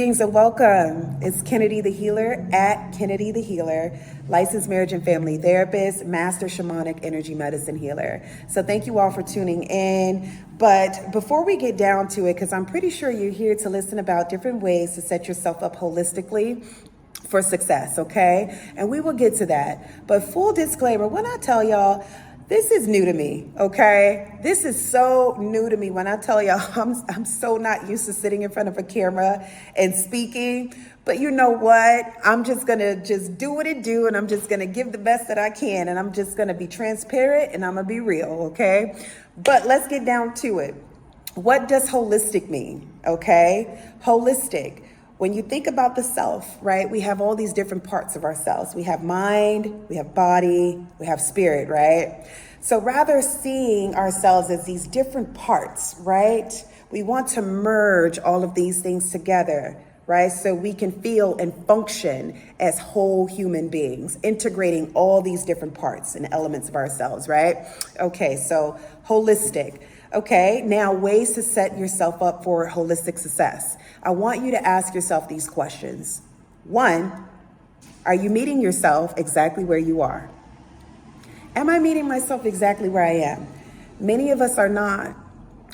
Greetings and welcome. It's Kennedy the Healer at Kennedy the Healer, licensed marriage and family therapist, master shamanic energy medicine healer. So thank you all for tuning in. But before we get down to it, because I'm pretty sure you're here to listen about different ways to set yourself up holistically for success, okay? And we will get to that. But full disclaimer, when I tell y'all, this is new to me, okay? This is so new to me. When I tell y'all, I'm so not used to sitting in front of a camera and speaking. But you know what? I'm just gonna do what it do, and I'm just gonna give the best that I can, and I'm just gonna be transparent, and I'm gonna be real, okay? But let's get down to it. What does holistic mean, okay? Holistic. When you think about the self, right, we have all these different parts of ourselves. We have mind, we have body, we have spirit, right? So rather seeing ourselves as these different parts, right, we want to merge all of these things together, right? So we can feel and function as whole human beings, integrating all these different parts and elements of ourselves, right? Okay, so holistic. Okay, now ways to set yourself up for holistic success. I want you to ask yourself these questions. 1, are you meeting yourself exactly where you are? Am I meeting myself exactly where I am? Many of us are not,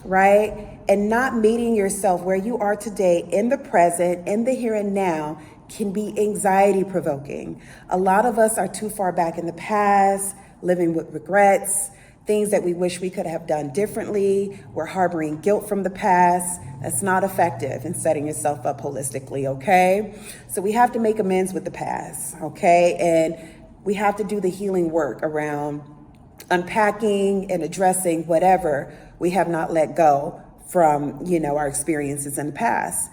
right? And not meeting yourself where you are today in the present, in the here and now, can be anxiety provoking. A lot of us are too far back in the past, living with regrets, things that we wish we could have done differently. We're harboring guilt from the past. That's not effective in setting yourself up holistically, okay? So we have to make amends with the past, okay? And we have to do the healing work around unpacking and addressing whatever we have not let go from, our experiences in the past.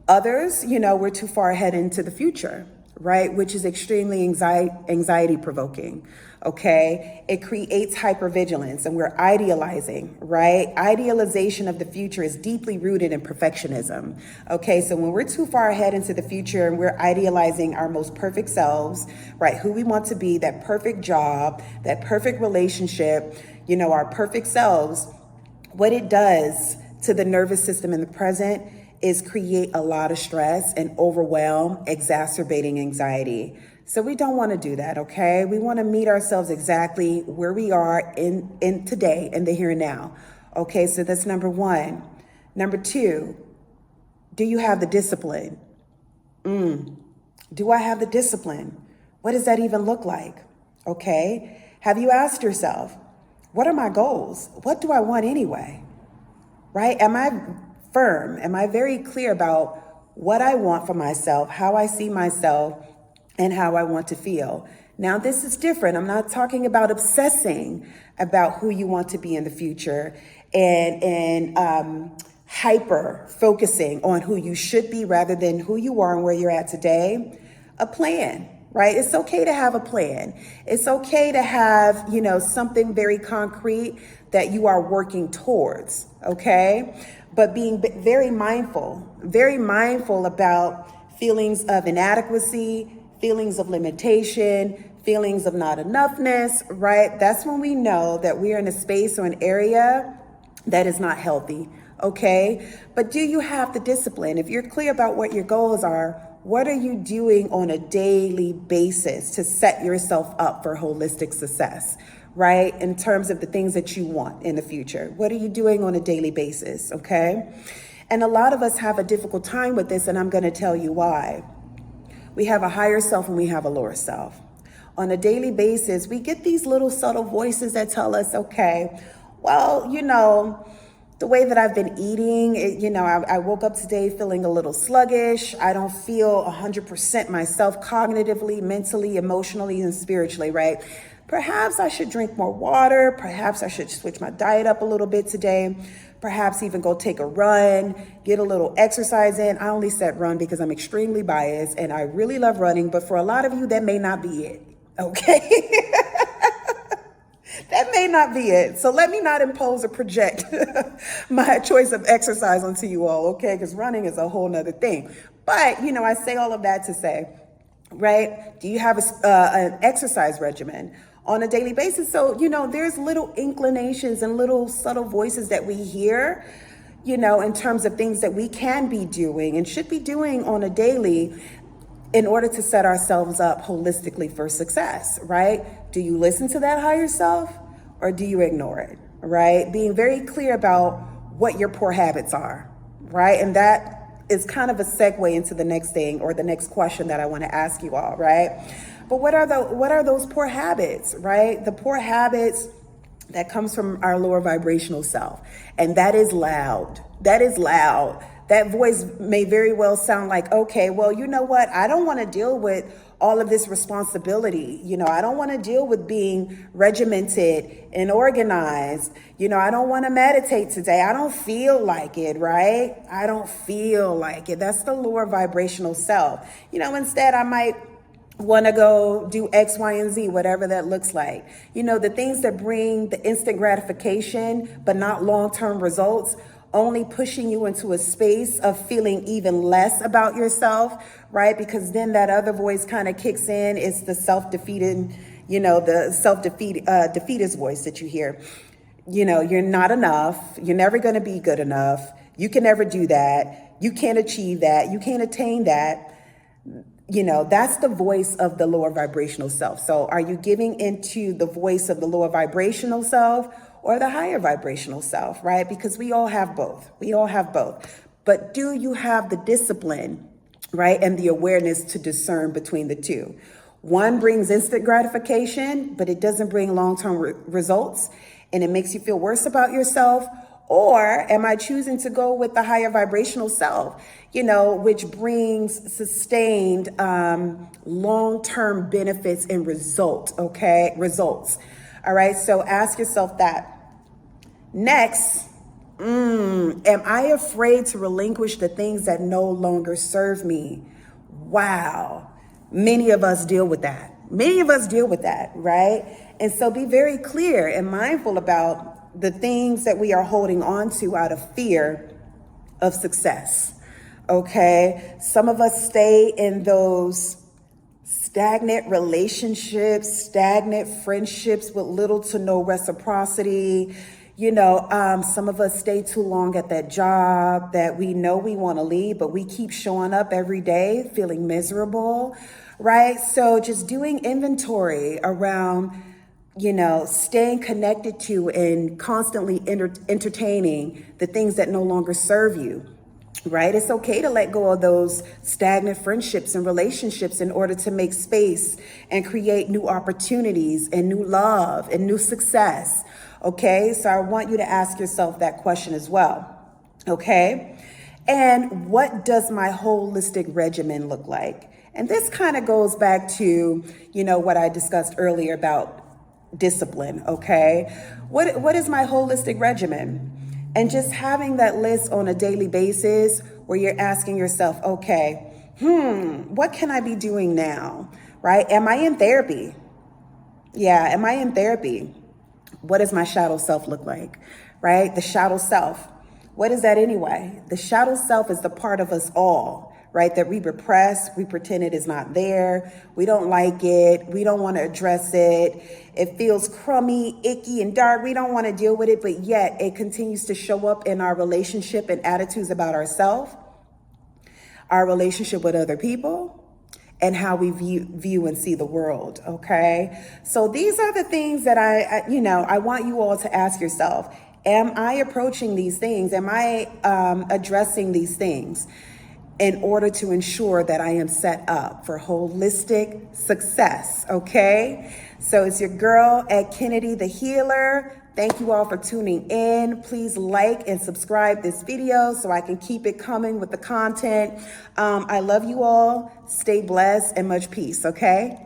Others, we're too far ahead into the future, right? Which is extremely anxiety provoking. Okay, it creates hypervigilance, and we're idealizing, right? Idealization of the future is deeply rooted in perfectionism. Okay, so when we're too far ahead into the future and we're idealizing our most perfect selves, right? Who we want to be, that perfect job, that perfect relationship, our perfect selves, what it does to the nervous system in the present is create a lot of stress and overwhelm, exacerbating anxiety. So we don't want to do that, okay? We want to meet ourselves exactly where we are in today, in the here and now. Okay, so that's number 1. Number 2, do you have the discipline? Do I have the discipline? What does that even look like? Okay, have you asked yourself, what are my goals? What do I want anyway? Right? Am I firm? Am I very clear about what I want for myself, how I see myself, and how I want to feel? Now, this is different. I'm not talking about obsessing about who you want to be in the future and hyper focusing on who you should be rather than who you are and where you're at today. A plan, right? It's okay to have a plan. It's okay to have, something very concrete that you are working towards, okay? But being very mindful about feelings of inadequacy, feelings of limitation, feelings of not enoughness, right? That's when we know that we're in a space or an area that is not healthy, okay? But do you have the discipline? If you're clear about what your goals are, what are you doing on a daily basis to set yourself up for holistic success, right? In terms of the things that you want in the future. What are you doing on a daily basis, okay? And a lot of us have a difficult time with this, and I'm going to tell you why. We have a higher self and we have a lower self. On a daily basis, we get these little subtle voices that tell us, okay, well, the way that I've been eating, I woke up today feeling a little sluggish. I don't feel 100% myself cognitively, mentally, emotionally, and spiritually, right? Perhaps I should drink more water. Perhaps I should switch my diet up a little bit today. Perhaps even go take a run, get a little exercise in. I only said run because I'm extremely biased and I really love running, but for a lot of you, that may not be it, okay? That may not be it. So let me not impose or project my choice of exercise onto you all, okay? Because running is a whole nother thing. But, I say all of that to say, right? Do you have an exercise regimen on a daily basis? So, there's little inclinations and little subtle voices that we hear, in terms of things that we can be doing and should be doing on a daily in order to set ourselves up holistically for success, right? Do you listen to that higher self or do you ignore it, right? Being very clear about what your poor habits are, right? And that is kind of a segue into the next thing or the next question that I want to ask you all, right? But what are those poor habits, right? The poor habits that comes from our lower vibrational self. And that is loud. That is loud. That voice may very well sound like, okay, well, you know what? I don't want to deal with all of this responsibility. I don't want to deal with being regimented and organized. I don't want to meditate today. I don't feel like it, right? I don't feel like it. That's the lower vibrational self. Instead I might want to go do X, Y, and Z, whatever that looks like. The things that bring the instant gratification, but not long-term results, only pushing you into a space of feeling even less about yourself, right? Because then that other voice kind of kicks in. It's the self-defeating, defeatist voice that you hear. You're not enough. You're never going to be good enough. You can never do that. You can't achieve that. You can't attain that. That's the voice of the lower vibrational self. So are you giving into the voice of the lower vibrational self or the higher vibrational self, right? Because we all have both. We all have both. But do you have the discipline, right, and the awareness to discern between the two? One brings instant gratification, but it doesn't bring long-term results, and it makes you feel worse about yourself. Or am I choosing to go with the higher vibrational self, which brings sustained long-term benefits and results, okay? Results. All right, so ask yourself that. Next, am I afraid to relinquish the things that no longer serve me? Wow. Many of us deal with that. Right? And so be very clear and mindful about the things that we are holding on to out of fear of success. Okay? Some of us stay in those stagnant relationships, stagnant friendships with little to no reciprocity. Some of us stay too long at that job that we know we want to leave, but we keep showing up every day feeling miserable, right? So just doing inventory around, staying connected to and constantly entertaining the things that no longer serve you. Right? It's okay to let go of those stagnant friendships and relationships in order to make space and create new opportunities and new love and new success. Okay? So I want you to ask yourself that question as well. Okay? And what does my holistic regimen look like? And this kind of goes back to, what I discussed earlier about discipline. Okay? What is my holistic regimen? And just having that list on a daily basis where you're asking yourself, okay, what can I be doing now, right? Am I in therapy? Yeah, am I in therapy? What does my shadow self look like, right? The shadow self. What is that anyway? The shadow self is the part of us all, right? That we repress, we pretend it is not there. We don't like it. We don't want to address it. It feels crummy, icky, and dark. We don't want to deal with it, but yet it continues to show up in our relationship and attitudes about ourselves, our relationship with other people, and how we view and see the world, okay? So these are the things that I want you all to ask yourself. Am I approaching these things? Am I addressing these things in order to ensure that I am set up for holistic success, okay? So it's your girl at Kennedy the Healer. Thank you all for tuning in. Please like and subscribe this video so I can keep it coming with the content. I love you all. Stay blessed and much peace, okay?